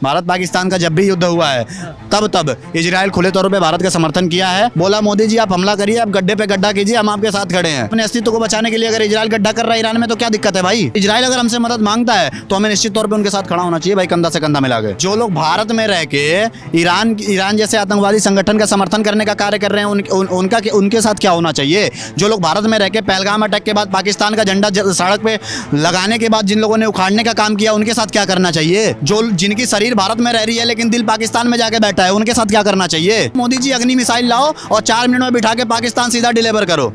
भारत पाकिस्तान का जब भी युद्ध हुआ है तब इजराइल खुले तौर पे भारत का समर्थन किया है। बोला मोदी जी आप हमला करिए, आप गड्ढे पे गड्ढा कीजिए, हम आपके साथ खड़े हैं। अपने अस्तित्व को बचाने के लिए अगर इजराइल गड्ढा कर रहा है ईरान में तो क्या दिक्कत है भाई। इजराइल अगर हमसे मदद मांगता है तो हमें निश्चित तौर पे उनके साथ खड़ा होना चाहिए भाई, कंधा से कंधा मिला के। जो लोग भारत में रह के ईरान जैसे आतंकवादी संगठन का समर्थन करने का कार्य कर रहे हैं उनके साथ क्या होना चाहिए। जो लोग भारत में रह के पहलगाम अटैक के बाद पाकिस्तान का झंडा सड़क पे लगाने के बाद जिन लोगों ने उखाड़ने का काम किया उनके साथ क्या करना चाहिए। जो जिनकी शरीर भारत में रह रही है लेकिन दिल पाकिस्तान में जाके बैठा है उनके साथ क्या करना चाहिए। मोदी जी अग्नि मिसाइल लाओ और 4 मिनट में बिठा के पाकिस्तान सीधा डिलीवर करो,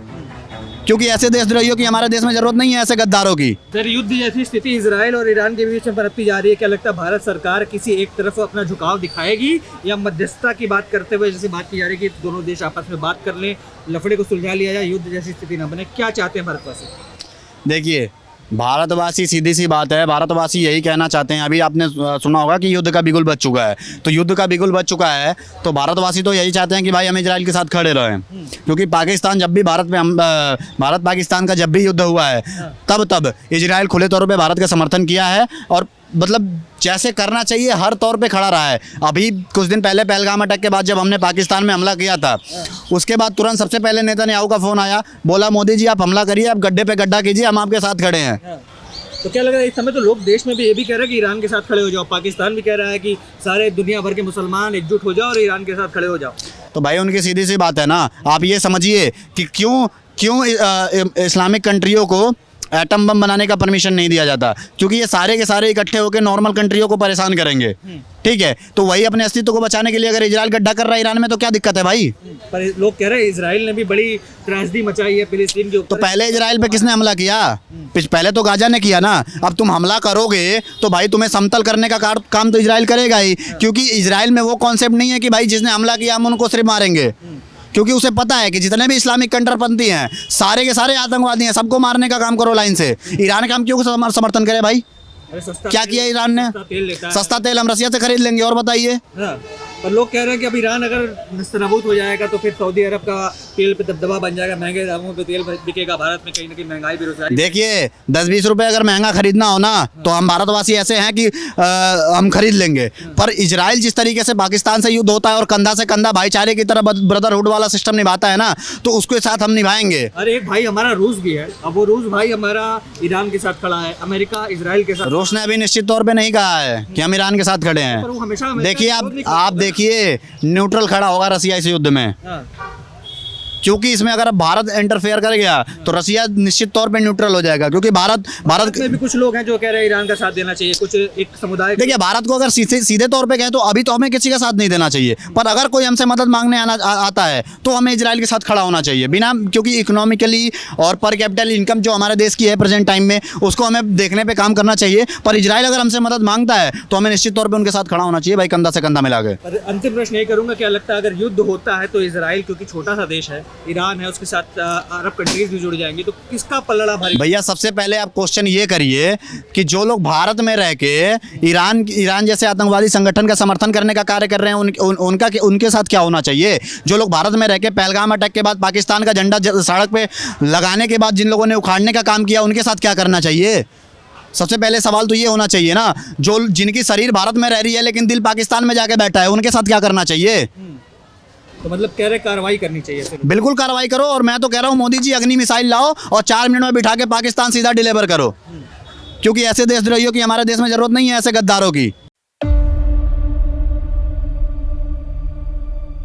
क्योंकि ऐसे देशद्रोहियों की हमारे देश में जरूरत नहीं है, ऐसे गद्दारों की। सर युद्ध जैसी स्थिति इजराइल और ईरान के बीच में पनपती जा रही है, क्या लगता है भारत सरकार किसी एक तरफ अपना झुकाव दिखाएगी या मध्यस्थता की बात करते हुए जैसे बात की जा रही है कि दोनों देश आपस में बात कर लें, लफड़े को सुलझा लिया जाए, युद्ध जैसी स्थिति न बने, क्या चाहते हैं भारतवासी? देखिए भारतवासी सीधी सी बात है, भारतवासी यही कहना चाहते हैं। अभी आपने सुना होगा कि युद्ध का बिगुल बज चुका है, तो युद्ध का बिगुल बज चुका है तो भारतवासी तो यही चाहते हैं कि भाई हम इजराइल के साथ खड़े रहें। क्योंकि पाकिस्तान जब भी भारत पाकिस्तान का जब भी युद्ध हुआ है तब इजराइल खुले तौर पे भारत का समर्थन किया है और मतलब जैसे करना चाहिए हर तौर पे खड़ा रहा है। अभी कुछ दिन पहले पहलगाम अटैक के बाद जब हमने पाकिस्तान में हमला किया था उसके बाद तुरंत सबसे पहले नेतन्याहू का फ़ोन आया, बोला मोदी जी आप हमला करिए, आप गड्ढे पे गड्ढा कीजिए, हम आपके साथ खड़े हैं। तो क्या लग रहा है इस समय तो लोग देश में भी ये भी कह रहे हैं कि ईरान के साथ खड़े हो जाओ, पाकिस्तान भी कह रहा है कि सारे दुनिया भर के मुसलमान एकजुट हो जाओ और ईरान के साथ खड़े हो जाओ। तो भाई उनकी सीधी सी बात है ना। आप ये समझिए कि क्यों इस्लामिक कंट्रियों को एटम बम बनाने का परमिशन नहीं दिया जाता, क्योंकि ये सारे के सारे इकट्ठे होकर नॉर्मल कंट्रियों को परेशान करेंगे। ठीक है, तो वही अपने अस्तित्व को बचाने के लिए अगर इजराइल गड्ढा कर रहा है ईरान में तो क्या दिक्कत है भाई। पर लोग कह रहे हैं इजराइल ने भी बड़ी त्रासदी मचाई है फिलिस्तीन के ऊपर। तो पहले इजराइल पे किसने हमला किया? पहले तो गाजा ने किया ना। अब तुम हमला करोगे तो भाई तुम्हें समतल करने का काम तो इजराइल करेगा ही, क्योंकि इजराइल में वो कॉन्सेप्ट नहीं है कि भाई जिसने हमला किया हम उनको सिर्फ मारेंगे। क्योंकि उसे पता है कि जितने भी इस्लामिक कंट्रपंथी हैं सारे के सारे आतंकवादी हैं, सबको मारने का काम करो लाइन से। ईरान का हम क्यों समर्थन करें भाई? क्या किया ईरान ने? सस्ता तेल हम रसिया से खरीद लेंगे। और बताइए। पर लोग कह रहे हैं कि अब ईरान अगर नस्तनाबूद हो जाएगा तो फिर सऊदी अरब का तेल पे दबदबा बन जाएगा, महंगे दामों पे तेल बिकेगा, भारत में कहीं ना कहीं महंगाई बेरोजगारी। देखिए 10-20 रुपए अगर महंगा खरीदना हो ना तो हम भारतवासी ऐसे हैं कि हम खरीद लेंगे। पर इजराइल जिस तरीके से पाकिस्तान से युद्ध होता है और कंधा से कंधा भाईचारे की तरह ब्रदरहुड वाला सिस्टम निभाता है ना, तो उसके साथ हम निभाएंगे। अरे एक भाई हमारा रूस भी है, अब वो रूस भाई हमारा ईरान के साथ खड़ा है, अमेरिका इजराइल के साथ। रूस ने अभी निश्चित तौर पे नहीं कहा है कि हम ईरान के साथ खड़े हैं। देखिए आप देखिए न्यूट्रल खड़ा होगा रसिया इस युद्ध में, क्योंकि इसमें अगर भारत इंटरफेयर कर गया तो रसिया निश्चित तौर पे न्यूट्रल हो जाएगा। क्योंकि भारत में भी कुछ लोग हैं जो कह रहे हैं ईरान का साथ देना चाहिए, कुछ एक समुदाय। देखिए भारत को अगर सीधे तौर पे कहें तो अभी तो हमें किसी का साथ नहीं देना चाहिए, पर अगर कोई हमसे मदद मांगने आता है तो हमें इजराइल के साथ खड़ा होना चाहिए बिना, क्योंकि इकोनॉमिकली और पर कैपिटल इनकम जो हमारे देश की है प्रेजेंट टाइम में उसको हमें देखने पर काम करना चाहिए। पर इजराइल अगर हमसे मदद मांगता है तो हमें निश्चित तौर पर उनके साथ खड़ा होना चाहिए भाई, कंधा से कंधा मिला के। अंतिम प्रश्न ये करूंगा, क्या लगता है अगर युद्ध होता है तो इजराइल क्योंकि छोटा सा देश है, ईरान है, उसके साथ अरब कंट्रीज भी जुड़ जाएंगी, तो किसका पलड़ा भारी? भैया सबसे पहले आप क्वेश्चन ये करिए कि जो लोग भारत में रह के ईरान जैसे आतंकवादी संगठन का समर्थन करने का कार्य कर रहे हैं उनके साथ क्या होना चाहिए। जो लोग भारत में रह के पहलगाम अटैक के बाद पाकिस्तान का झंडा सड़क पे लगाने के बाद जिन लोगों ने उखाड़ने का काम किया उनके साथ क्या करना चाहिए। सबसे पहले सवाल तो ये होना चाहिए ना, जो जिनकी शरीर भारत में रह रही है लेकिन दिल पाकिस्तान में जाके बैठा है उनके साथ क्या करना चाहिए। तो मतलब कह रहे कार्रवाई करनी चाहिए। बिल्कुल कार्रवाई करो, और मैं तो कह रहा हूँ मोदी जी अग्नि मिसाइल लाओ और 4 मिनट में बिठा के पाकिस्तान सीधा डिलीवर करो, क्योंकि ऐसे देशद्रोहियों की हमारे देश में जरूरत नहीं है, ऐसे गद्दारों की।